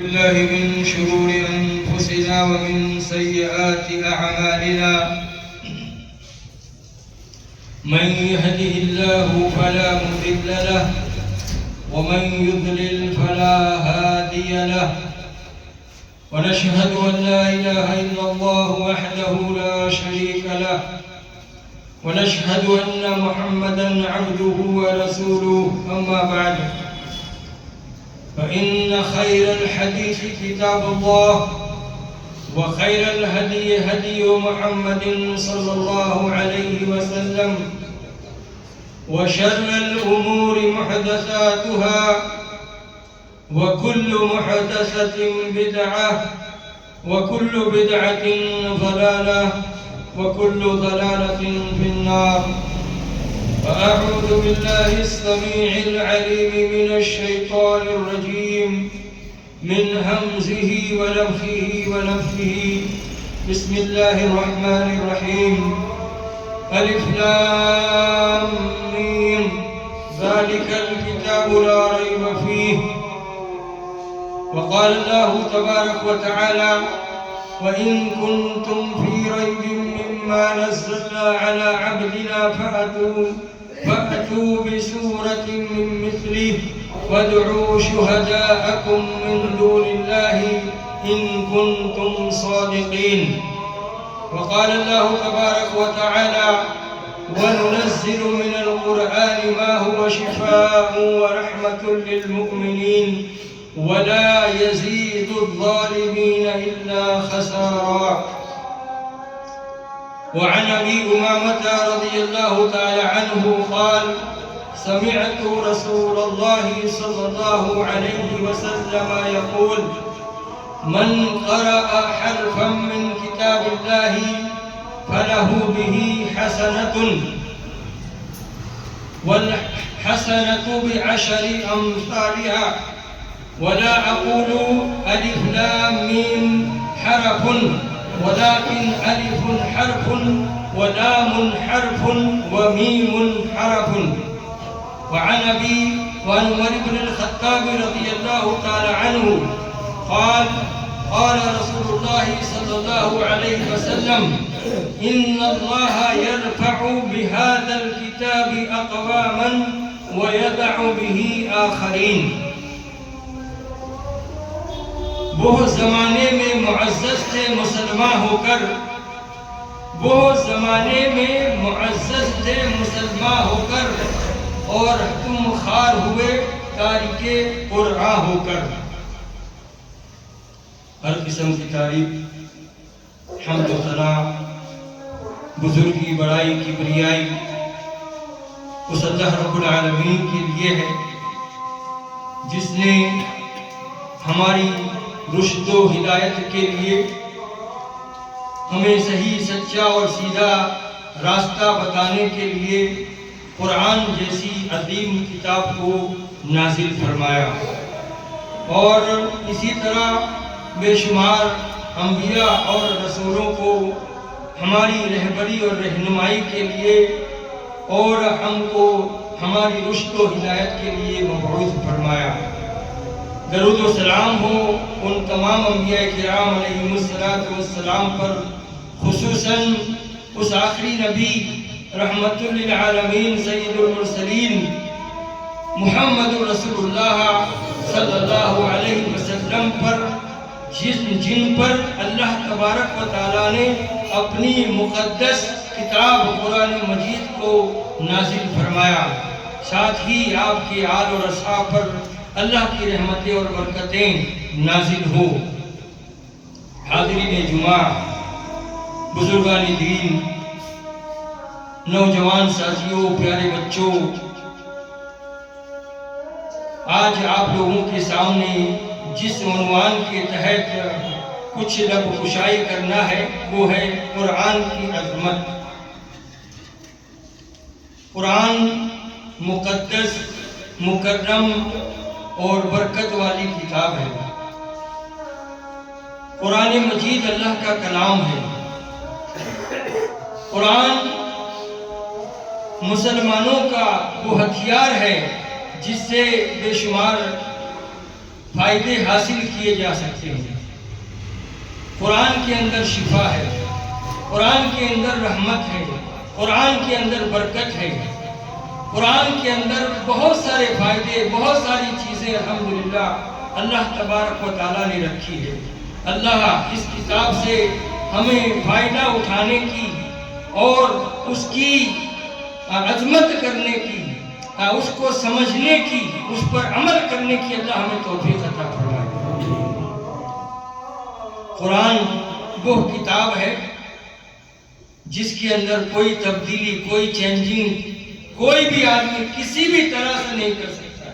بالله من شرور أنفسنا ومن سيئات أعمالنا من يهده الله فلا مضل له ومن يضلل فلا هادي له ونشهد أن لا إله إلا الله وحده لا شريك له ونشهد أن محمدًا عبده ورسوله أما بعد فإن خير الحديث كتاب الله وخير الهدي هدي محمد صلى الله عليه وسلم وشر الأمور محدثاتها وكل محدثة بدعة وكل بدعة ضلالة وكل ضلالة في النار. فأعوذ بالله السميع العليم من الشيطان الرجيم من همزه ونفخه ونفثه. بسم الله الرحمن الرحيم. ألف لام ميم ذلك الكتاب لا ريب فيه. وقال الله تبارك وتعالى وإن كنتم في ريب مما نزلنا على عبدنا فأتوا بسورة من مثله وادعوا شهداءكم من دون الله إن كنتم صادقين. وقال الله تبارك وتعالى وننزل من القرآن ما هو شفاء ورحمة للمؤمنين ولا يزيد الظالمين إلا خسارا. وعن أبي أمامة رضي الله تعالى عنه قال سمعت رسول الله صلى الله عليه وسلم يقول من قرأ حرفا من كتاب الله فله به حسنة والحسنة بعشر أمثالها ولا أقول ألف لام ميم حرف ولكن ألف حرف ولام حرف وميم حرف. وعن عمر بن الخطاب رضي الله تعالى عنه قال قال رسول الله صلى الله عليه وسلم إن الله يرفع بهذا الكتاب أقواما ويدع به آخرين. بہت زمانے میں معزز تھے مسلمان ہو کر بہت زمانے میں معزز تھے مسلمان ہو کر اور تم خار ہوئے تارک قرآن ہو کر. ہر قسم کی تعریف حمد و ثنا بزرگی بڑائی کبریائی اس اللہ رب العالمین کے لیے ہے جس نے ہماری رشد و ہدایت کے لیے ہمیں صحیح سچا اور سیدھا راستہ بتانے کے لیے قرآن جیسی عظیم کتاب کو نازل فرمایا اور اسی طرح بے شمار انبیاء اور رسولوں کو ہماری رہبری اور رہنمائی کے لیے اور ہم کو ہماری رشد و ہدایت کے لیے مبعوث فرمایا. درود و سلام ہو ان تمام انبیاء کرام علیہم السلام پر، خصوصاً اس آخری نبی رحمت للعالمین سید المرسلین محمد رسول اللہ صلی اللہ علیہ وسلم پر جن پر اللہ تبارک و تعالیٰ نے اپنی مقدس کتاب قرآن مجید کو نازل فرمایا. ساتھ ہی آپ کے آل اور اصحاب پر اللہ کی رحمتیں اور برکتیں نازل ہو. حاضرین جمعہ، بزرگان دین، نوجوان ساتھیوں، پیارے بچوں، آج آپ لوگوں کے سامنے جس عنوان کے تحت کچھ لب کشائی کرنا ہے وہ ہے قرآن کی عظمت. قرآن مقدس، مکرم اور برکت والی کتاب ہے. قرآن مجید اللہ کا کلام ہے. قرآن مسلمانوں کا وہ ہتھیار ہے جس سے بے شمار فائدے حاصل کیے جا سکتے ہیں۔ قرآن کے اندر شفا ہے، قرآن کے اندر رحمت ہے، قرآن کے اندر برکت ہے، قرآن کے اندر بہت سارے فائدے، بہت ساری چیزیں الحمدللہ اللہ تبارک و تعالیٰ نے رکھی ہے۔ اللہ اس کتاب سے ہمیں فائدہ اٹھانے کی اور اس کی عظمت کرنے کی، اس کو سمجھنے کی، اس پر عمل کرنے کی اللہ ہمیں توفیق عطا فرمائے۔ قرآن وہ کتاب ہے جس کے اندر کوئی تبدیلی، کوئی چینجنگ کوئی بھی آدمی کسی بھی طرح سے نہیں کر سکتا۔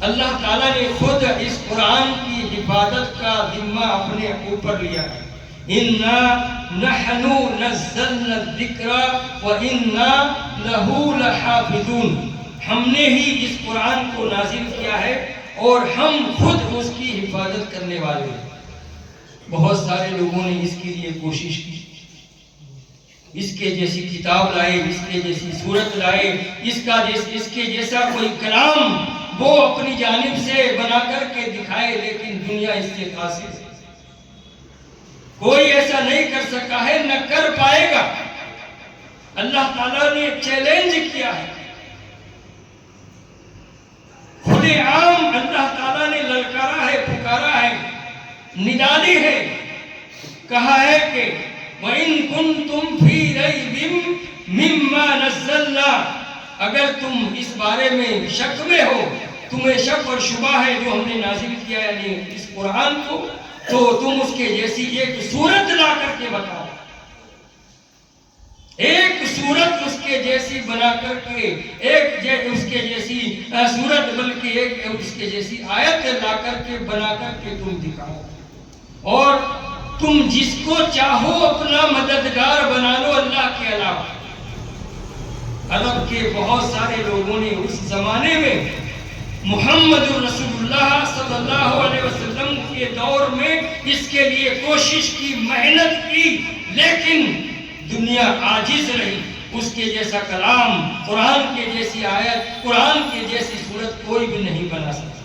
اللہ تعالیٰ نے خود اس قرآن کی حفاظت کا ذمہ اپنے اوپر لیا ہے۔ اِنَّا نَحْنُ نَزَّلْنَا الذِّكْرَ وَإِنَّا لَهُ لَحَافِظُونَ، ہم نے ہی اس قرآن کو نازل کیا ہے اور ہم خود اس کی حفاظت کرنے والے ہیں۔ بہت سارے لوگوں نے اس کے لیے کوشش کی، اس کے جیسی کتاب لائے، اس کے جیسی صورت لائے، اس کے جیسا کوئی کلام وہ اپنی جانب سے بنا کر کے دکھائے، لیکن دنیا اس سے قاصر ہے۔ کوئی ایسا نہیں کر سکا ہے، نہ کر پائے گا۔ اللہ تعالیٰ نے چیلنج کیا ہے، کھلے عام اللہ تعالیٰ نے للکارا ہے، پکارا ہے، ندا دی ہے، کہا ہے کہ وَإِن كُنتُمْ فِي رَيْبٍ مِّمَّا نَزَّلْنَا، اگر تم اس بارے میں شک میں ہو، تمہیں شک اور شبہ ہے جو ہم نے نازل کیا یعنی اس قرآن کو، تو تم اس کے جیسی ایک صورت لا کر کے بتاؤ، ایک صورت اس کے جیسی بنا کر کے، اس کے جیسی صورت بلکہ ایک اس کے جیسی آیت لا کر کے بنا کر کے تم دکھاؤ، اور تم جس کو چاہو اپنا مددگار بنا لو اللہ کے علاوہ۔ عرب کے بہت سارے لوگوں نے اس زمانے میں محمد رسول اللہ صلی اللہ علیہ وسلم کے دور میں اس کے لیے کوشش کی، محنت کی، لیکن دنیا عاجز رہی۔ اس کے جیسا کلام، قرآن کے جیسی آیت، قرآن کے جیسی صورت کوئی بھی نہیں بنا سکتا۔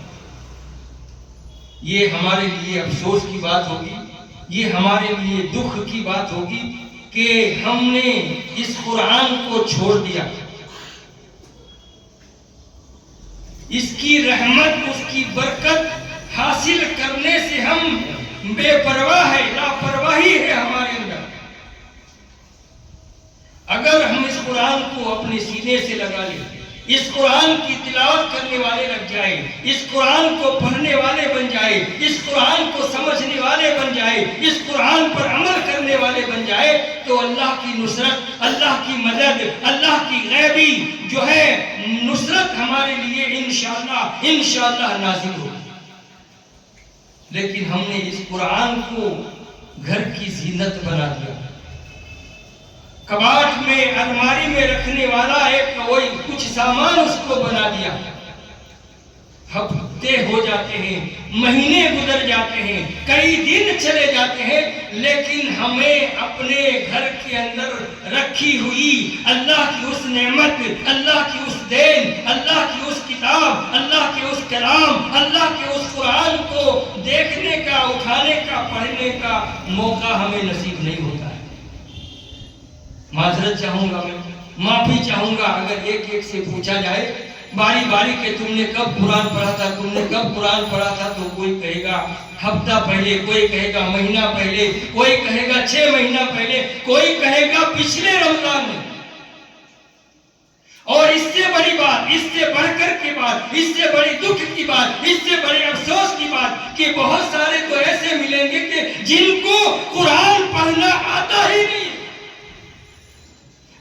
یہ ہمارے لیے افسوس کی بات ہوگی، یہ ہمارے لیے دکھ کی بات ہوگی کہ ہم نے اس قرآن کو چھوڑ دیا۔ اس کی رحمت، اس کی برکت حاصل کرنے سے ہم بے پرواہ ہیں، لاپرواہی ہے ہمارے اندر۔ اگر ہم اس قرآن کو اپنے سینے سے لگا لیں، اس قرآن کی تلاوت کرنے والے لگ جائے، اس قرآن کو پڑھنے والے بن جائے، اس قرآن کو سمجھنے والے بن جائے، اس قرآن پر عمل کرنے والے بن جائے، تو اللہ کی نصرت، اللہ کی مدد، اللہ کی غیبی جو ہے نصرت ہمارے لیے انشاءاللہ نازل ہو۔ لیکن ہم نے اس قرآن کو گھر کی زینت بنا دیا، کباٹ میں، الماری میں رکھنے والا ایک کوئی کچھ سامان اس کو بنا دیا۔ ہفتے ہو جاتے ہیں، مہینے گزر جاتے ہیں، کئی دن چلے جاتے ہیں، لیکن ہمیں اپنے گھر کے اندر رکھی ہوئی اللہ کی اس نعمت، اللہ کی اس دین، اللہ کی اس کتاب، اللہ کے اس کلام، اللہ کے اس قرآن کو دیکھنے کا، اٹھانے کا، پڑھنے کا موقع ہمیں نصیب نہیں ہوتا ہے۔ معذرت چاہوں گا، میں معافی چاہوں گا اگر ایک سے پوچھا جائے باری باری کہ تم نے کب قرآن پڑھا تھا، تم نے کب قرآن پڑھا تھا، تو کوئی کہے گا ہفتہ پہلے، کوئی کہے گا مہینہ پہلے، کوئی کہے گا 6 مہینہ پہلے، کوئی کہے گا پچھلے رمضان میں۔ اور اس سے بڑی بات، اس سے بڑھ کر کے بات، اس سے بڑی دکھ کی بات، اس سے بڑے افسوس کی بات کہ بہت سارے تو ایسے ملیں گے کہ جن کو قرآن پڑھنا آتا ہی نہیں،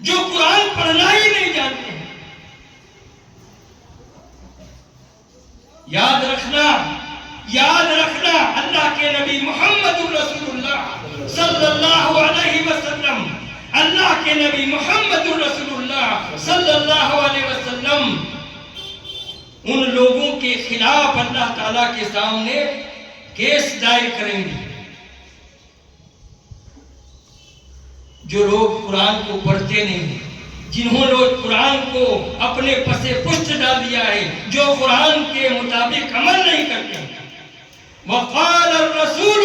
جو قرآن پڑھنا ہی نہیں جانتے ہیں۔ یاد رکھنا اللہ کے نبی محمد رسول اللہ صلی اللہ علیہ وسلم، اللہ کے نبی محمد رسول اللہ صلی اللہ علیہ وسلم ان لوگوں کے خلاف اللہ تعالیٰ کے سامنے کیس دائر کریں گے جو لوگ قرآن کو پڑھتے نہیں، جنہوں نے قرآن کو اپنے پسے پشت ڈال دیا ہے، جو قرآن کے مطابق عمل نہیں کرتے. وقال الرسول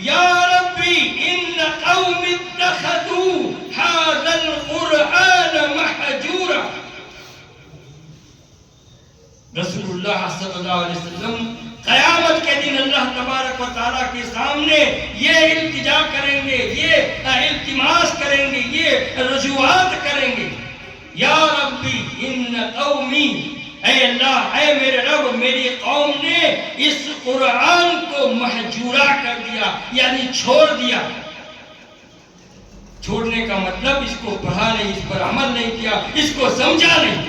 یا ربی ان قوم اتخذوا هذا القرآن مہجورا. رسول اللہ صلی اللہ علیہ وسلم قیامت کے دن اللہ تبارک و تعالیٰ کے سامنے یہ التجا کریں گے، یہ التماس کریں گے، یہ رجوعات کریں گے. یا ربی ان قومی، اے اللہ، اے میرے رب، میری قوم نے اس قرآن کو مہجورا کر دیا، یعنی چھوڑ دیا. چھوڑنے کا مطلب اس کو پڑھا نہیں، اس پر عمل نہیں کیا، اس کو سمجھا نہیں.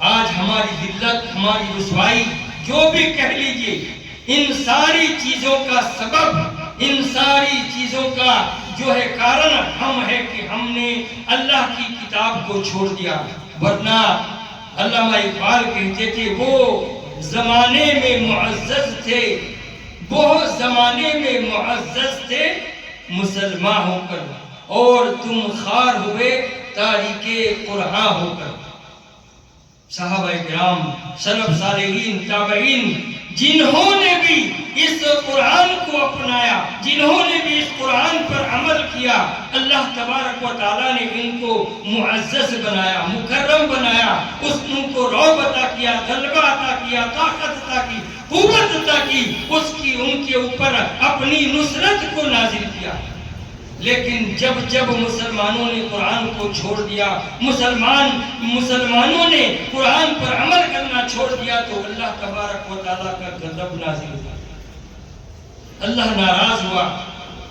آج ہماری ذلت، ہماری رسوائی، جو بھی کہہ لیجئے، ان ساری چیزوں کا سبب، ان ساری چیزوں کا جو ہے کارن ہم ہے کہ ہم نے اللہ کی کتاب کو چھوڑ دیا. ورنہ علامہ اقبال کہتے تھے وہ زمانے میں معزز تھے، وہ زمانے میں معزز تھے مسلمان ہو کر، اور تم خوار ہوئے تاریک قرآن ہو کر. صحابہ کرام، سلف صالحین، تابعین، جنہوں نے بھی اس قرآن کو اپنایا، جنہوں نے بھی اس قرآن پر عمل کیا، اللہ تبارک و تعالیٰ نے ان کو معزز بنایا، مکرم بنایا، ان کو رعب عطا کیا، غلبہ عطا کیا، طاقت عطا کی، قوت عطا کی، اس کی ان کے اوپر اپنی نصرت کو نازل کیا. لیکن جب مسلمانوں نے قرآن کو چھوڑ دیا، مسلمانوں نے قرآن پر عمل کرنا چھوڑ دیا، تو اللہ تبارک و تعالیٰ کا غضب نازل ہوا، اللہ ناراض ہوا.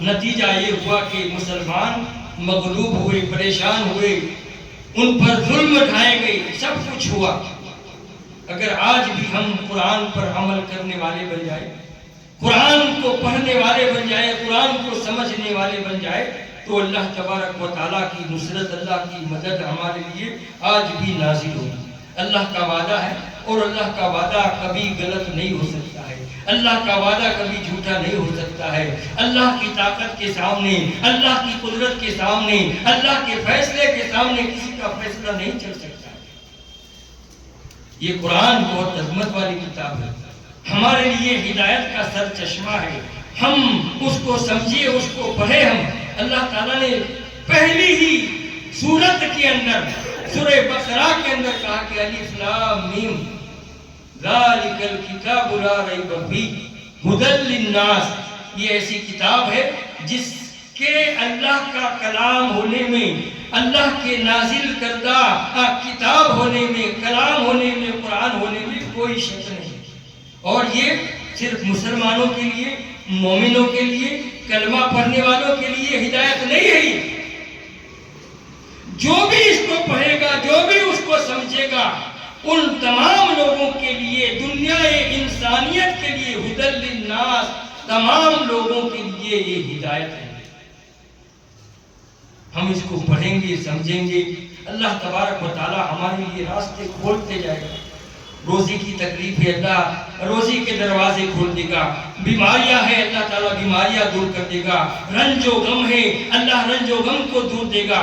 نتیجہ یہ ہوا کہ مسلمان مغلوب ہوئے، پریشان ہوئے، ان پر ظلم ڈھائے گئے، سب کچھ ہوا. اگر آج بھی ہم قرآن پر عمل کرنے والے بن جائے، قرآن کو پڑھنے والے بن جائے، قرآن کو سمجھنے والے بن جائے، تو اللہ تبارک و تعالیٰ کی نصرت، اللہ کی مدد ہمارے لیے آج بھی نازل ہوگی. اللہ کا وعدہ ہے، اور اللہ کا وعدہ کبھی غلط نہیں ہو سکتا ہے، اللہ کا وعدہ کبھی جھوٹا نہیں ہو سکتا ہے. اللہ کی طاقت کے سامنے، اللہ کی قدرت کے سامنے، اللہ کے فیصلے کے سامنے کسی کا فیصلہ نہیں چل سکتا ہے. یہ قرآن بہت عظمت والی کتاب ہے، ہمارے لیے ہدایت کا سر چشمہ ہے. ہم اس کو سمجھے، اس کو پڑھے. ہم اللہ تعالیٰ نے پہلی ہی سورت کے اندر، سورہ بقرہ کے اندر کہا کہ الف لام میم ذالک الکتاب لا ریب فیہ ھدی للناس. یہ ایسی کتاب ہے جس کے اللہ کا کلام ہونے میں، اللہ کے نازل کردہ کتاب ہونے میں، کلام ہونے میں، قرآن ہونے میں کوئی شک نہیں. اور یہ صرف مسلمانوں کے لیے، مومنوں کے لیے، کلمہ پڑھنے والوں کے لیے ہدایت نہیں ہے. یہ جو بھی اس کو پڑھے گا، جو بھی اس کو سمجھے گا، ان تمام لوگوں کے لیے، دنیا انسانیت کے لیے، ھدی للناس، تمام لوگوں کے لیے یہ ہدایت ہے. ہم اس کو پڑھیں گے، سمجھیں گے، اللہ تبارک و تعالی ہمارے لیے راستے کھولتے جائے گا. روزی کی تکلیف ہے، اللہ روزی کے دروازے کھول دے گا. بیماریاں ہیں، اللہ تعالیٰ بیماریاں دور کر دے گا. رنج و غم ہے، اللہ رنج و غم کو دور دے گا،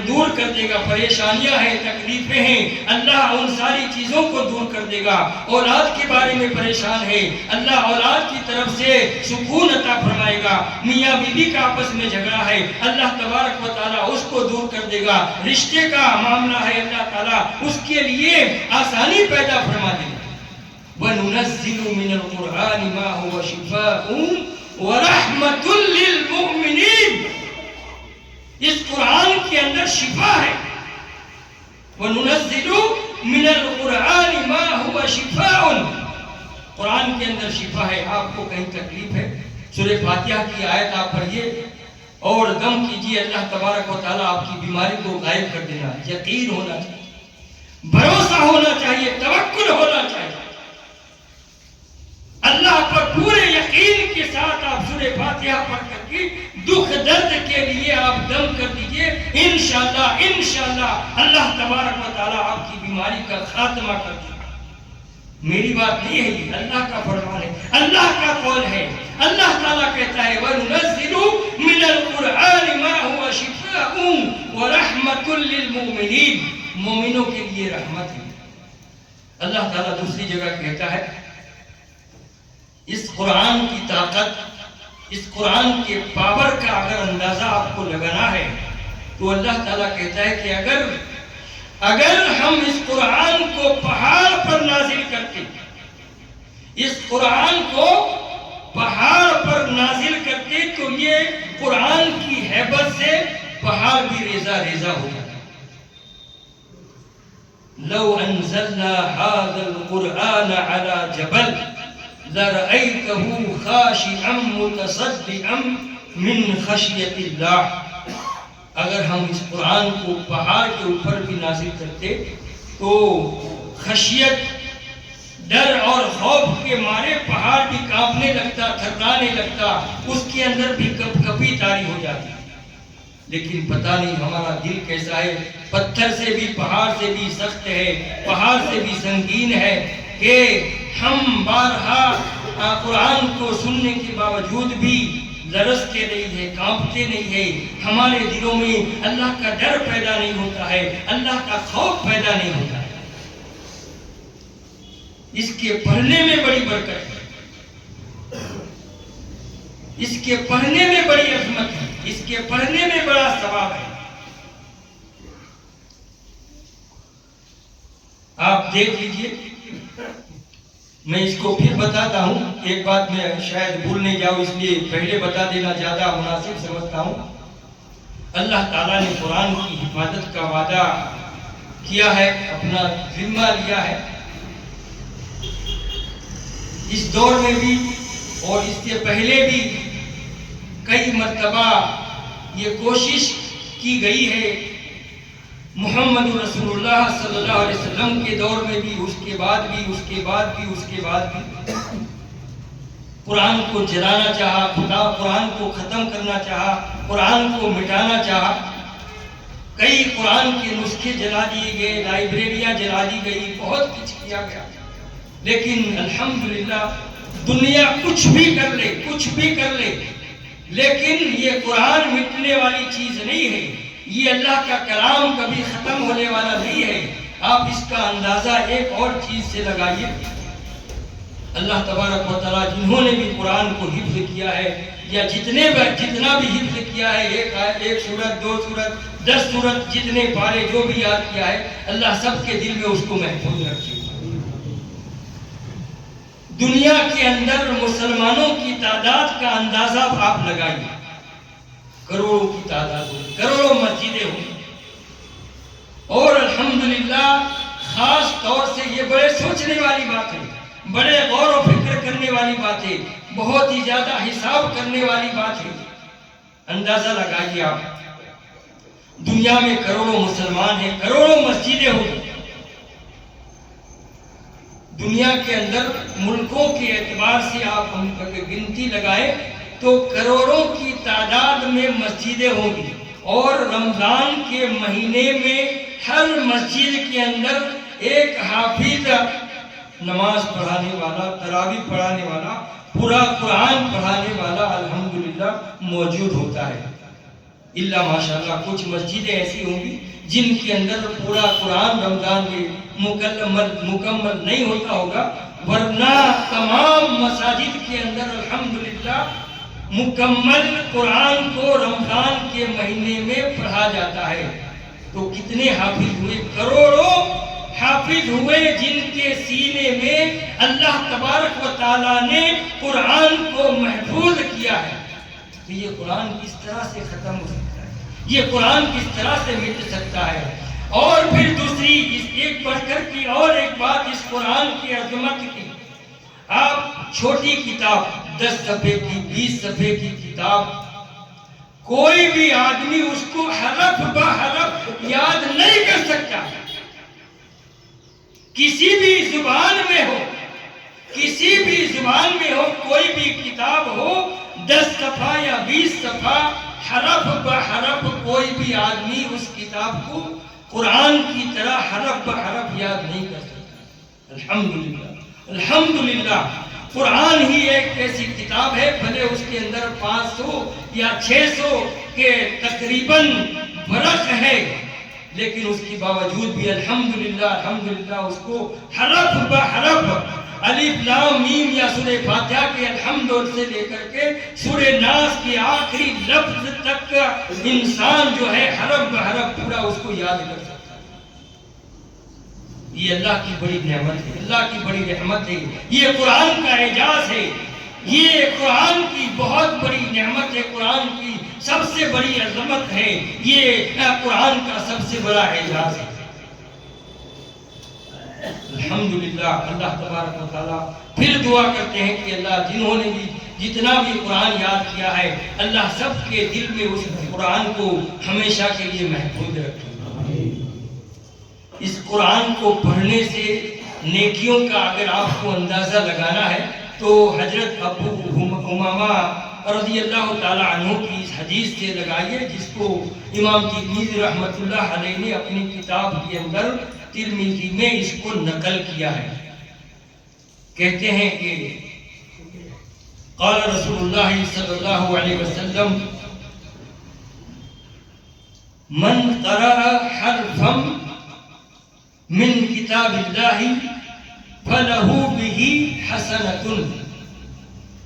دور کر دے گا. پریشانیاں ہیں، تکلیفیں ہیں، اللہ ان ساری چیزوں کو دور کر دے گا. اولاد کے بارے میں پریشان ہے، اللہ اولاد کی طرف سے سکون عطا فرمائے گا. میاں بیوی کا آپس میں جھگڑا ہے، اللہ تبارک و تعالیٰ اس کو دور کر دے گا. رشتے کا معاملہ ہے، اللہ تعالیٰ اس کے لیے آسانی پیدا فرما دے گا. وَنُنَزِّلُ مِنَ الْقُرْآنِ مَا هُوَ شِفَاءٌ وَرَحْمَةٌ لِّلْمُؤْمِنِينَ. اس قرآن کے اندر شفا ہے. وَنُنَزِّلُ مِنَ الْقُرْآنِ مَا هُوَ شِفَاءٌ. قرآن کے اندر شفا ہے. آپ کو کہیں تکلیف ہے، سورہ فاتحہ کی آیت آپ پڑھیے اور دم کیجیے، اللہ تبارک و تعالیٰ آپ کی بیماری کو غائب کر دینا. یقین ہونا چاہیے، بھروسہ ہونا چاہیے، توکل ہونا چاہیے. اللہ پر پورے یقین کے ساتھ آپ سورہ فاتحہ پڑھ کر کے دکھ درد کے لیے آپ دم کر دیجئے. انشاءاللہ اللہ تبارک و تعالیٰ آپ کی بیماری کا خاتمہ کر دے گا. میری بات نہیں ہے، یہ اللہ کا فرمان ہے، اللہ کا قول ہے۔ اللہ تعالیٰ کہتا ہے وَنُنَزِّلُ مِنَ الْقُرْآنِ مَا هُوَ شِفَاءٌ وَرَحْمَةٌ لِّلْمُؤْمِنِينَ، مومنوں کے لیے رحمت ہے۔ اللہ تعالیٰ دوسری جگہ کہتا ہے اس قرآن کی طاقت، اس قرآن کے پاور کا اگر اندازہ آپ کو لگانا ہے تو اللہ تعالیٰ کہتا ہے کہ اگر ہم اس قرآن کو پہاڑ پر نازل کرتے، اس قرآن کو پہاڑ پر نازل کرتے تو یہ قرآن کی ہیبت سے پہاڑ بھی ریزہ ریزہ ہو جاتا۔ لو انزلنا هذا القرآن على جبل لرأيته خاشعا متصدعا من خشية الله، اگر ہم اس قرآن کو پہاڑ کے اوپر بھی نازل کرتے تو خشیت، ڈر اور خوف کے مارے پہاڑ بھی کانپنے لگتا، تھرکانے لگتا، اس کے اندر بھی کپ کپی طاری ہو جاتی۔ لیکن پتہ نہیں ہمارا دل کیسا ہے، پتھر سے بھی، پہاڑ سے بھی سخت ہے، پہاڑ سے بھی سنگین ہے کہ ہم بارہا قرآن کو سننے کے باوجود بھی لرزتے نہیں ہے، کانپتے نہیں ہے، ہمارے دلوں میں اللہ کا ڈر پیدا نہیں ہوتا ہے، اللہ کا خوف پیدا نہیں ہوتا ہے۔ اس کے پڑھنے میں بڑی برکت ہے، اس کے پڑھنے میں بڑی عظمت ہے، اس کے پڑھنے میں بڑا ثواب ہے۔ آپ دیکھ لیجئے، میں اس کو پھر بتاتا ہوں، ایک بات میں شاید بھول نہیں جاؤں اس لیے پہلے بتا دینا زیادہ مناسب سمجھتا ہوں۔ اللہ تعالیٰ نے قرآن کی حفاظت کا وعدہ کیا ہے، اپنا ذمہ لیا ہے۔ اس دور میں بھی اور اس سے پہلے بھی کئی مرتبہ یہ کوشش کی گئی ہے، محمد رسول اللہ صلی اللہ علیہ وسلم کے دور میں بھی، اس کے بعد بھی، اس کے بعد بھی، اس کے بعد بھی قرآن کو جلانا چاہا، قرآن کو ختم کرنا چاہا، قرآن کو مٹانا چاہا، کئی قرآن کے نسخے جلا دیے گئے، لائبریریاں جلا دی گئی، بہت کچھ کیا گیا، لیکن الحمدللہ دنیا کچھ بھی کر لے، کچھ بھی کر لے، لیکن یہ قرآن مٹنے والی چیز نہیں ہے، یہ اللہ کا کلام کبھی ختم ہونے والا نہیں ہے۔ آپ اس کا اندازہ ایک اور چیز سے لگائیے، اللہ تبارک و تعالیٰ جنہوں نے بھی قرآن کو حفظ کیا ہے، یا جتنا بھی حفظ کیا ہے، ایک سورت، 2 سورت، 10 سورت، جتنے پارے جو بھی یاد کیا ہے، اللہ سب کے دل میں اس کو محفوظ رکھے۔ دنیا کے اندر مسلمانوں کی تعداد کا اندازہ آپ لگائیے، کروڑوں کی تعداد ہو، کروڑوں مسجدیں ہوں، اور الحمدللہ خاص طور سے یہ بڑے سوچنے والی بات ہے، بڑے غور و فکر کرنے والی بات ہے، بہت ہی زیادہ حساب کرنے والی بات ہے۔ اندازہ لگائیے آپ، دنیا میں کروڑوں مسلمان ہیں، کروڑوں مسجدیں ہوں، دنیا کے اندر ملکوں کے اعتبار سے آپ ہم گنتی لگائیں تو کروڑوں کی تعداد میں مسجدیں ہوں گی، اور رمضان کے مہینے میں ہر مسجد کے اندر ایک حافظ، نماز پڑھانے والا، تراویح پڑھانے والا، پورا قرآن پڑھانے والا الحمدللہ موجود ہوتا ہے۔ اللہ ماشاءاللہ کچھ مسجدیں ایسی ہوں گی جن کے اندر پورا قرآن رمضان میں مکمل نہیں ہوتا ہوگا، ورنہ تمام مساجد کے اندر الحمدللہ مکمل قرآن کو رمضان کے مہینے میں پڑھا جاتا ہے۔ تو کتنے حافظ ہوئے؟ کروڑوں حافظ ہوئے جن کے سینے میں اللہ تبارک و تعالیٰ نے قرآن کو محفوظ کیا ہے۔ تو یہ قرآن کس طرح سے ختم ہو سکتا ہے؟ یہ قرآن کس طرح سے مٹ سکتا ہے؟ اور پھر دوسری اس ایک بڑھ کر کی اور ایک بات اس قرآن کی عظمت کی، آپ چھوٹی کتاب 10 صفحے کی، 20 صفحے کی کتاب، کوئی بھی آدمی اس کو حرف بہ حرف یاد نہیں کر سکتا۔ کسی بھی زبان میں ہو، کسی بھی زبان میں ہو، کوئی بھی کتاب ہو، 10 صفحہ یا 20 صفحہ حرف بہ حرف کوئی بھی آدمی اس کتاب کو قرآن کی طرح حرف بہ حرف یاد نہیں کر سکتا۔ الحمدللہ الحمدللہ قرآن ہی ایک ایسی کتاب ہے، بھلے اس کے اندر 500 یا 600 کے تقریباً فرق ہے، لیکن اس کے باوجود بھی الحمدللہ اس کو حرف بحرف الف لام میم یا سورہ فاتحہ کے الحمد سے لے کر کے سورہ ناس کے آخری لفظ تک انسان جو ہے حرف بحرف پورا اس کو یاد کر سکتا ہے۔ یہ اللہ کی بڑی نعمت ہے، اللہ کی بڑی رحمت ہے، یہ قرآن کا اعجاز ہے، یہ قرآن کی بہت بڑی نعمت ہے، قرآن کی سب سے بڑی عظمت ہے، یہ قرآن کا سب سے بڑا اعجاز ہے۔ الحمدللہ اللہ تبارک و تعالیٰ پھر دعا کرتے ہیں کہ اللہ جنہوں نے بھی جتنا بھی قرآن یاد کیا ہے، اللہ سب کے دل میں اس قرآن کو ہمیشہ کے لیے محفوظ رکھے۔ اس قرآن کو پڑھنے سے نیکیوں کا اگر آپ کو اندازہ لگانا ہے تو حضرت ابو امامہ رضی اللہ تعالی عنہ کی اس حدیث سے لگائیے، جس کو امام ترمذی رحمۃ اللہ علیہ نے اپنی کتاب کے اندر ترمذی میں اس کو نقل کیا ہے۔ کہتے ہیں کہ قال رسول اللہ صلی اللہ علیہ وسلم من قرأ حرفا من کتاب اللہ فلہ بہ حسنۃ،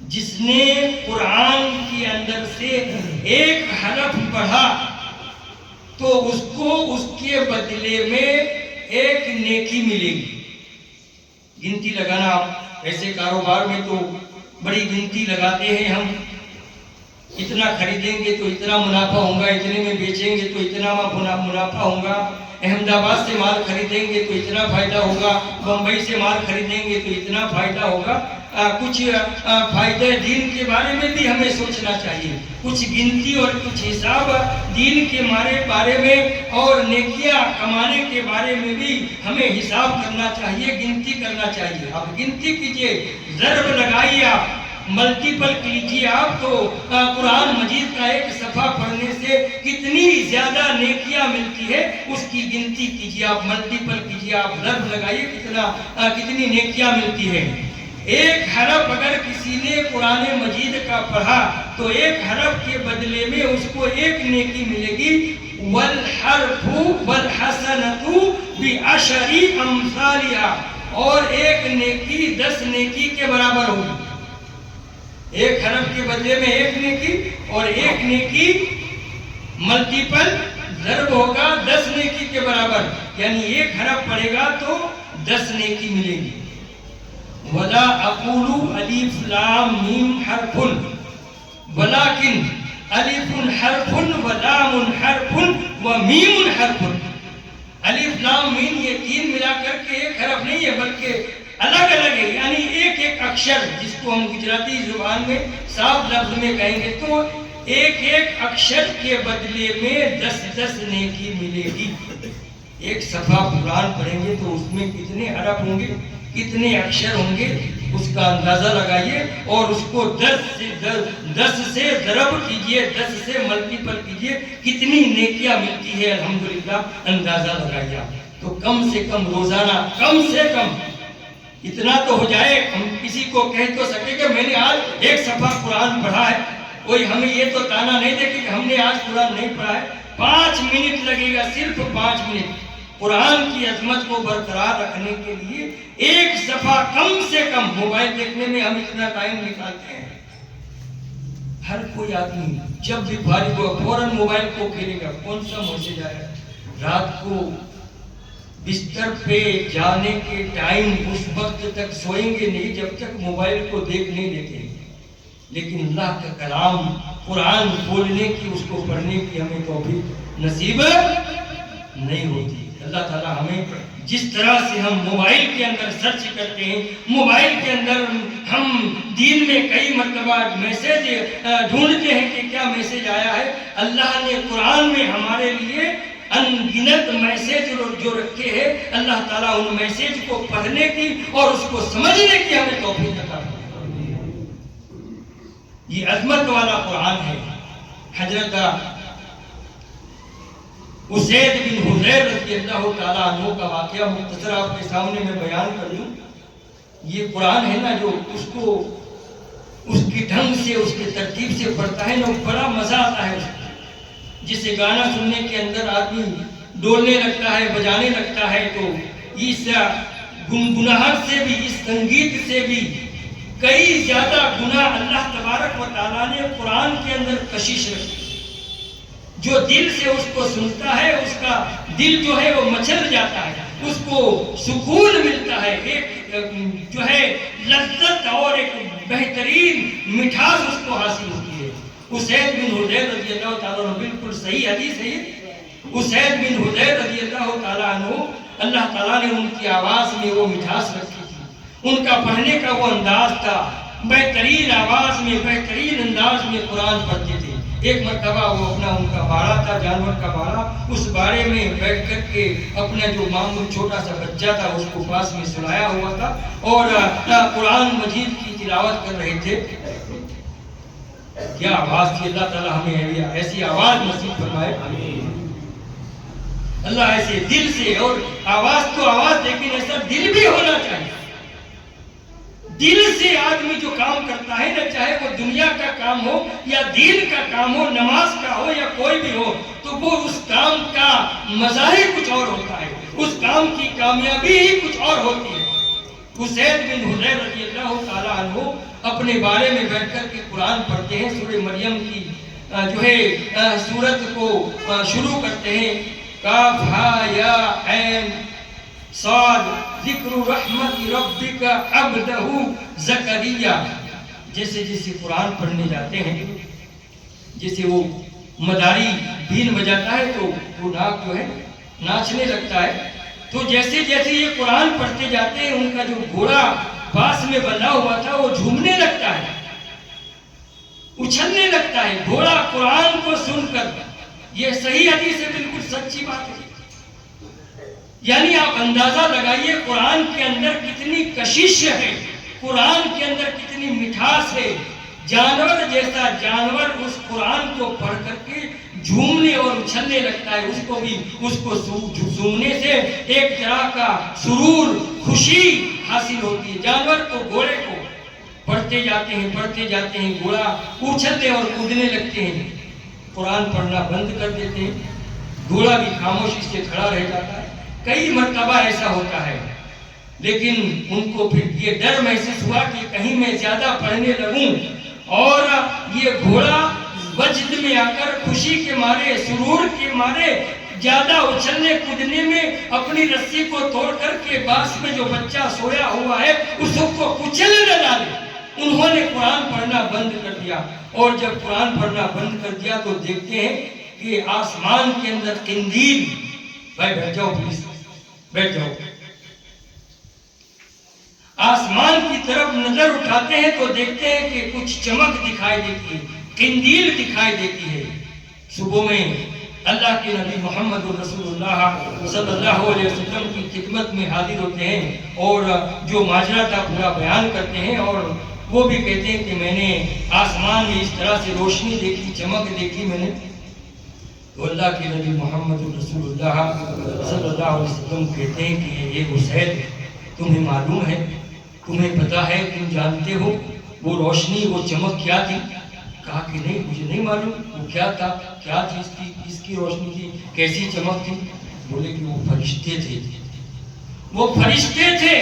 جس نے قرآن کے اندر سے ایک حرف پڑھا تو اس کو اس کے بدلے میں ایک نیکی ملے گی۔ گنتی لگانا، ایسے کاروبار میں تو بڑی گنتی لگاتے ہیں ہم، اتنا خریدیں گے تو اتنا منافع ہوگا، اتنے میں بیچیں گے تو اتنا منافع ہوگا، احمد آباد سے مال خریدیں گے تو اتنا فائدہ ہوگا، بمبئی سے مال خریدیں گے تو اتنا فائدہ ہوگا۔ کچھ فائدے دین کے بارے میں بھی ہمیں سوچنا چاہیے، کچھ گنتی اور کچھ حساب دین کے بارے میں اور نیکیاں کمانے کے بارے میں بھی ہمیں حساب کرنا چاہیے، گنتی کرنا چاہیے۔ آپ گنتی کیجئے، ضرب لگائیے، آپ ملٹیپل کیجئے، آپ تو قرآن مجید کا ایک صفحہ پڑھنے سے کتنی زیادہ نیکیاں ملتی ہے اس کی گنتی کیجئے، آپ ملٹیپل کیجئے، آپ ضرب لگائیے کتنی نیکیاں ملتی ہے۔ ایک حرف اگر کسی نے قرآن مجید کا پڑھا تو ایک حرف کے بدلے میں اس کو ایک نیکی ملے گی، والحرف والحسنۃ بعشر امثالها، اور ایک نیکی 10 نیکی کے برابر ہوگی۔ ایک حرف کے بدلے میں ایک نیکی، اور ایک نیکی ملٹیپل ضرب ہوگا 10 نیکی کے برابر، یعنی ایک حرف پڑھے گا تو 10 نیکی ملے گی۔ ولا اقول الف لام میم حرف ولكن الف حرف ولام حرف ومیم حرف۔ الف لام میم یہ تین ملا کر کے ایک حرف نہیں ہے، بلکہ الگ الگ ہے، یعنی ایک ایک اکشر، جس کو ہم گجراتی زبان میں صاف لفظ میں کہیں گے تو ایک ایک اکشر کے بدلے میں 10 نیکی ملے گی۔ ایک صفحہ قرآن پڑھیں گے تو اس میں کتنے حرف ہوں گے، کتنے اکشر ہوں گے، اس کا اندازہ لگائیے اور اس کو 10 سے ضرب کیجئے، 10 سے ملٹیپل کیجئے، کتنی نیکیاں ملتی ہے الحمدللہ، اندازہ لگائیے۔ تو کم سے کم روزانہ، کم سے کم اتنا تو ہو جائے، ہم کسی کو کہہ تو سکے کہ میں نے آج ایک صفحہ قرآن پڑھا ہے، کوئی ہمیں یہ تو تانا نہیں دے کہ ہم نے آج قرآن نہیں پڑھا ہے۔ 5 منٹ لگے گا، صرف 5 منٹ قرآن کی عظمت کو برقرار رکھنے کے لیے ایک صفحہ کم سے کم۔ موبائل دیکھنے میں ہم اتنا ٹائم نکالتے ہیں، ہر کوئی آدمی جب بھی فارغ ہو فوراً موبائل کو کھیلے گا، کون سا میسج آیا۔ رات کو بستر پہ جانے کے ٹائم اس وقت تک سوئیں گے نہیں جب تک موبائل کو دیکھ نہیں لیتے، لیکن اللہ کا کلام قرآن بولنے کی، اس کو پڑھنے کی ہمیں توفیق نصیب نہیں ہوتی۔ اللہ تعالیٰ ہمیں جس طرح سے ہم موبائل کے اندر سرچ کرتے ہیں، موبائل کے اندر ہم دین میں کئی مرتبہ میسج ڈھونڈتے ہیں کہ کیا میسج آیا ہے، اللہ نے قرآن میں ہمارے لیے ان گنت میسج جو رکھے ہیں، اللہ تعالیٰ ان میسج کو پڑھنے کی اور اس کو سمجھنے کی ہمیں توفیق عطا فرمائے۔ یہ عظمت والا قرآن ہے۔ حضرت اسید بن حضیر رضی اللہ تعالیٰ عنہ کا واقعہ مختصر آپ کے سامنے میں بیان کر دوں۔ یہ قرآن ہے نا جو اس کو اس کی ڈھنگ سے اس کے ترتیب سے پڑھتا ہے نا بڑا مزہ آتا ہے اس کو. جسے گانا سننے کے اندر آدمی ڈولنے لگتا ہے بجانے لگتا ہے تو اس گنگناہٹ سے بھی اس سنگیت سے بھی کئی زیادہ گناہ اللہ تبارک و تعالیٰ نے قرآن کے اندر کشش رکھی. جو دل سے اس کو سنتا ہے اس کا دل جو ہے وہ مچل جاتا ہے, اس کو سکون ملتا ہے, ایک جو ہے لذت اور ایک بہترین مٹھاس اس کو حاصل ہوتی ہے. اسید بن حضیر رضی اللہ تعالیٰ عنہ, بالکل صحیح حدیث ہے یہ, اسید بن حضیر رضی اللہ تعالیٰ عنہ, اللہ تعالیٰ نے ان کی آواز میں وہ مٹھاس رکھی تھی, ان کا پڑھنے کا وہ انداز تھا, بہترین آواز میں بہترین انداز میں قرآن پڑھتے تھے. ایک مرتبہ وہ اپنا ان کا باڑا تھا, جانور کا باڑا, اس باڑے میں بیٹھ کر کے اپنا جو معمول چھوٹا سا بچہ تھا اس کو پاس میں سلایا ہوا تھا اور قرآن مجید کی تلاوت کر رہے تھے. کیا آواز تھی, اللہ تعالیٰ ہمیں ایسی آواز نصیب فرمائے. اللہ ایسے دل سے, اور آواز تو آواز لیکن ایسا دل بھی ہونا چاہیے. دل سے آدمی جو کام کرتا ہے نا, چاہے وہ دنیا کا کام ہو یا دین کا کام ہو, نماز کا ہو یا کوئی بھی ہو, تو وہ اس کام کا مزہ ہی کچھ اور ہوتا ہے, اس کام کی کامیابی ہی کچھ اور ہوتی ہے. اسید بن حضیر رضی اللہ تعالیٰ عنہ اپنے بارے میں بیٹھ کر کے قرآن پڑھتے ہیں. سورہ مریم کی جو ہے سورت کو شروع کرتے ہیں, کاف ہا یا عین صاد ذکر رحمت ربک عبدہ زکریا. جیسے جیسے قرآن پڑھنے جاتے ہیں, جیسے وہ مداری بین بجاتا ہے تو وہ ناک جو ہے ناچنے لگتا ہے, تو جیسے جیسے یہ قرآن پڑھتے جاتے ہیں ان کا جو گھوڑا پاس میں بندھا ہوا تھا وہ جھومنے لگتا ہے, اچھلنے لگتا ہے گھوڑا قرآن کو سن کر. یہ صحیح حدیث ہے, بالکل سچی بات ہے. یعنی آپ اندازہ لگائیے قرآن کے اندر کتنی کشش ہے, قرآن کے اندر کتنی مٹھاس ہے. جانور جیسا جانور اس قرآن کو پڑھ کر کے جھومنے اور اچھلنے لگتا ہے, اس کو بھی اس کو سننے سے ایک طرح کا سرور خوشی حاصل ہوتی ہے. جانور کو گھوڑے کو پڑھتے جاتے ہیں گھوڑا اچھلتے اور کودنے لگتے ہیں, قرآن پڑھنا بند کر دیتے ہیں, گھوڑا بھی خاموشی سے کھڑا رہ جاتا ہے. کئی مرتبہ ایسا ہوتا ہے, لیکن ان کو پھر یہ ڈر محسوس ہوا کہ کہیں میں زیادہ پڑھنے لگوں اور یہ گھوڑا وجد میں آ کر خوشی کے مارے سرور کے مارے زیادہ اچھلنے کودنے میں اپنی رسی کو توڑ کر کے باس میں جو بچہ سویا ہوا ہے اس کو کچل نہ ڈالے. انہوں نے قرآن پڑھنا بند کر دیا, اور جب قرآن پڑھنا بند کر دیا تو دیکھتے ہیں کہ آسمان کے اندر قندیل, بھائی بیٹھ جاؤ پلیز, بیٹھ جاؤ. آسمان کی طرف نظر اٹھاتے ہیں تو دیکھتے ہیں کہ کچھ چمک دکھائی دیتی ہے, قندیل دکھائی دیتی ہے. صبح میں اللہ کے نبی محمد رسول اللہ صلی اللہ علیہ وسلم کی خدمت میں حاضر ہوتے ہیں اور جو ماجرا تھا پورا بیان کرتے ہیں, اور وہ بھی کہتے ہیں کہ میں نے آسمان میں اس طرح سے روشنی دیکھی, چمک دیکھی میں نے. تو اللہ کے نبی محمد رسول اللہ صلی اللہ علیہ وسلم کہتے ہیں کہ یہ حسین تمہیں معلوم ہے, تمہیں پتا ہے, تم جانتے ہو وہ روشنی وہ چمک کیا تھی؟ کہا کہ نہیں, مجھے نہیں معلوم وہ کیا تھا, کیا چیز تھی, کس کی روشنی تھی, کیسی چمک تھی؟ بولے کہ وہ فرشتے تھے, وہ فرشتے تھے.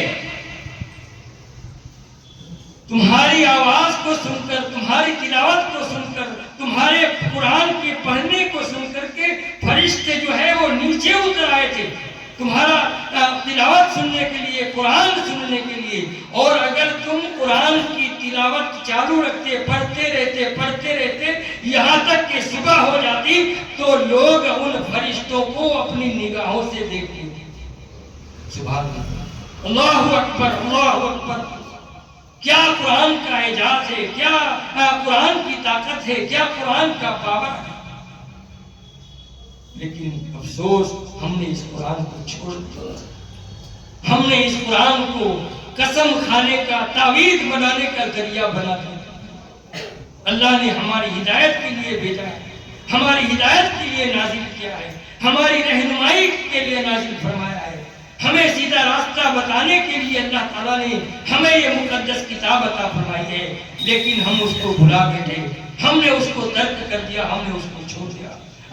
تمہاری آواز کو سن کر, تمہاری تلاوت کو سن کر, تمہارے قرآن کے پڑھنے کو سن کر کے فرشتے جو ہے وہ نیچے اتر آئے تھے تمہارا تلاوت سننے کے لیے, قرآن سننے کے لیے. اور اگر تم قرآن کی تلاوت چالو رکھتے, پڑھتے رہتے یہاں تک کہ صبح ہو جاتی تو لوگ ان فرشتوں کو اپنی نگاہوں سے دیکھتے. سبحان اللہ, اللہ اکبر, اللہ اکبر. کیا قرآن کا اعجاز ہے, کیا قرآن کی طاقت ہے, کیا قرآن کا پاور ہے. لیکن افسوس ہم نے اس قرآن کو چھوڑ دیا, ہم نے اس قرآن کو قسم کھانے کا, تعویذ بنانے کا ذریعہ بنا دیا. اللہ نے ہماری ہدایت کے لیے بھیجا ہے, ہماری ہدایت کے لیے نازل کیا ہے, ہماری رہنمائی کے لیے نازل فرمایا ہے, ہمیں سیدھا راستہ راستہ بتانے کے لیے اللہ تعالیٰ نے ہمیں یہ مقدس کتاب عطا فرمائی ہے، لیکن ہم اس کو بھلا بیٹھے، ہم نے اس کو ترک کر دیا، ہم نے اس کو چھوڑ دیا۔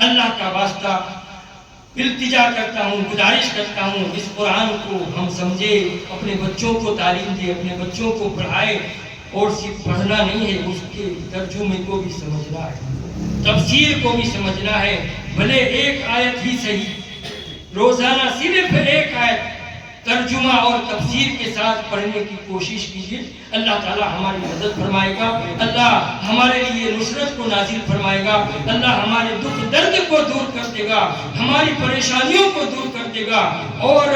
اللہ کا واسطہ التجا کرتا ہوں، گزارش کرتا ہوں، اس قرآن کو ہم سمجھے، اپنے بچوں کو تعلیم دے، اپنے بچوں کو پڑھائے، اور صرف پڑھنا نہیں ہے، اس کے ترجمے کو بھی سمجھنا ہے، تفسیر کو بھی سمجھنا ہے، بھلے ایک آیت ہی صحیح، روزانہ صرف ایک آیت ترجمہ اور تفسیر کے ساتھ پڑھنے کی کوشش کیجیے، اللہ تعالی ہماری مدد فرمائے گا، اللہ ہمارے لیے نصرت کو نازل فرمائے گا، اللہ ہمارے دکھ درد کو دور کر دے گا، ہماری پریشانیوں کو دور کر دے گا، اور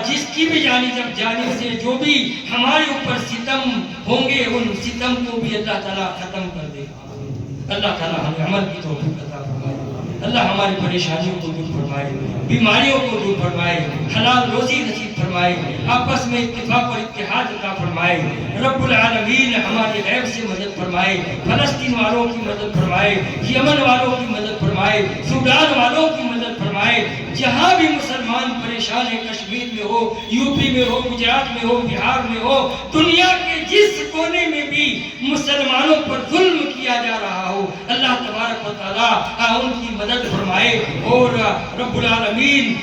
جس کی بھی جانب سے جو بھی ہمارے اوپر ستم ہوں گے، ان ستم کو بھی اللہ تعالی ختم کر دے گا۔ اللہ تعالی ہمیں عمل کی توفیق عطا فرمائے، اللہ ہماری پریشانیوں کو دور فرمائے، بیماریوں کو دور فرمائے، حلال روزی نصیب فرمائے، آپس میں اتفاق اور اتحاد عطا فرمائے، رب العالمین ہمارے غیب سے مدد فرمائے، فلسطین والوں کی مدد فرمائے، یمن والوں کی مدد فرمائے، سوڈان والوں کی مدد فرمائے، جہاں بھی مسلمان پریشان ہیں، کشمیر میں ہو، یو پی میں ہو، گجرات میں ہو، بہار میں ہو، دنیا کے جس کونے میں بھی مسلمانوں پر ظلم کیا جا رہا ہو، اللہ تبارک و تعالی ان کی مدد فرمائے، اور رب العالمین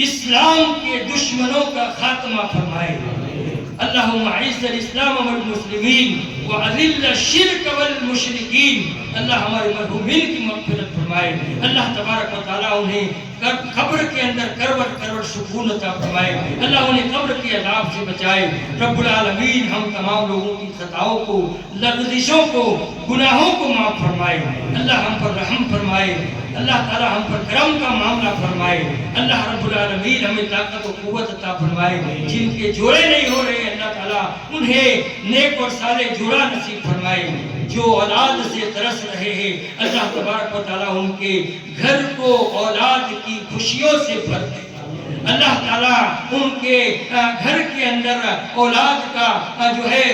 اسلام کے دشمنوں کا خاتمہ فرمائے۔ اللہم اعز الاسلام والمسلمین واذل الشرک والمشرکین۔ اللہ ہمارے مرحومین کی مغفرت فرمائے، اللہ تبارک و تعالی انہیں قبر کے اندر کروٹ کروٹ سکون عطا فرمائے، اللہ انہیں قبر کے عذاب سے بچائے۔ رب العالمین ہم تمام لوگوں کی خطاؤں کو، لغزشوں کو، گناہوں کو معاف فرمائے، اللہ ہم پر رحم فرمائے، اللہ تعالی ہم پر کرم کا معاملہ فرمائے، اللہ رب العالمین ہمیں طاقت و قوت عطا فرمائے، جن کے جوڑے نہیں ہو رہے اللہ تعالی انہیں نیک اور صالح جوڑا نصیب فرمائے، جو اولاد سے ترس رہے ہیں اللہ تبارک و تعالی ان کے گھر کو اولاد کی خوشیوں سے بھر دے، اللہ تعالیٰ ان کے گھر کے اندر اولاد کا جو ہے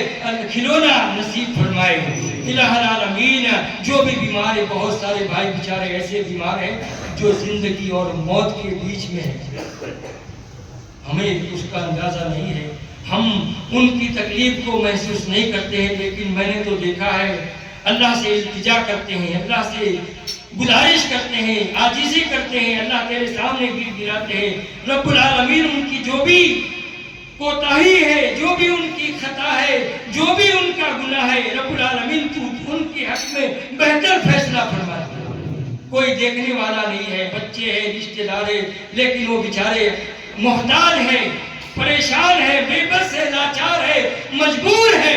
کھلونا نصیب فرمائے۔ الہ العالمین جو بھی بیمار ہے، بہت سارے بھائی بیچارے ایسے بیمار ہیں جو زندگی اور موت کے بیچ میں ہیں، ہمیں اس کا اندازہ نہیں ہے، ہم ان کی تکلیف کو محسوس نہیں کرتے ہیں، لیکن میں نے تو دیکھا ہے اللہ سے التجا کرتے ہیں، اللہ سے گزارش کرتے ہیں، عاجزی کرتے ہیں، اللہ تیرے سامنے گر گراتے ہیں، رب العالمین ان کی جو بھی کوتاہی ہے، جو بھی ان کی خطا ہے، جو بھی ان کا گناہ ہے، رب العالمین تو ان کے حق میں بہتر فیصلہ فرما دے۔ کوئی دیکھنے والا نہیں ہے، بچے ہیں، رشتہ دار ہیں، لیکن وہ بیچارے محتاج ہیں، پریشان ہے، بے بس ہے، لاچار ہے، مجبور ہے،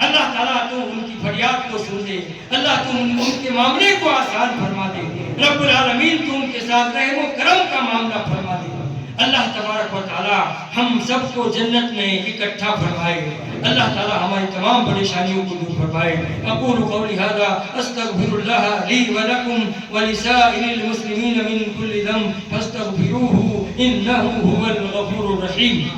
اللہ تعالیٰ تو ان کی فریاد کو سن دے، اللہ تو ان کے معاملے کو آسان فرما دے، رب العالمین تو ان کے ساتھ رحم و کرم کا معاملہ فرما دے، اللہ تبارک و تعالیٰ ہم سب کو جنت میں اکٹھا فرمائے، اللہ تعالیٰ ہماری تمام پریشانیوں کو دور فرمائے۔ اقول قولی ھذا استغفر اللہ لی ولکم ولسائر المسلمین من کل ذنب فاستغفروہ انہ ھو الغفور الرحیم۔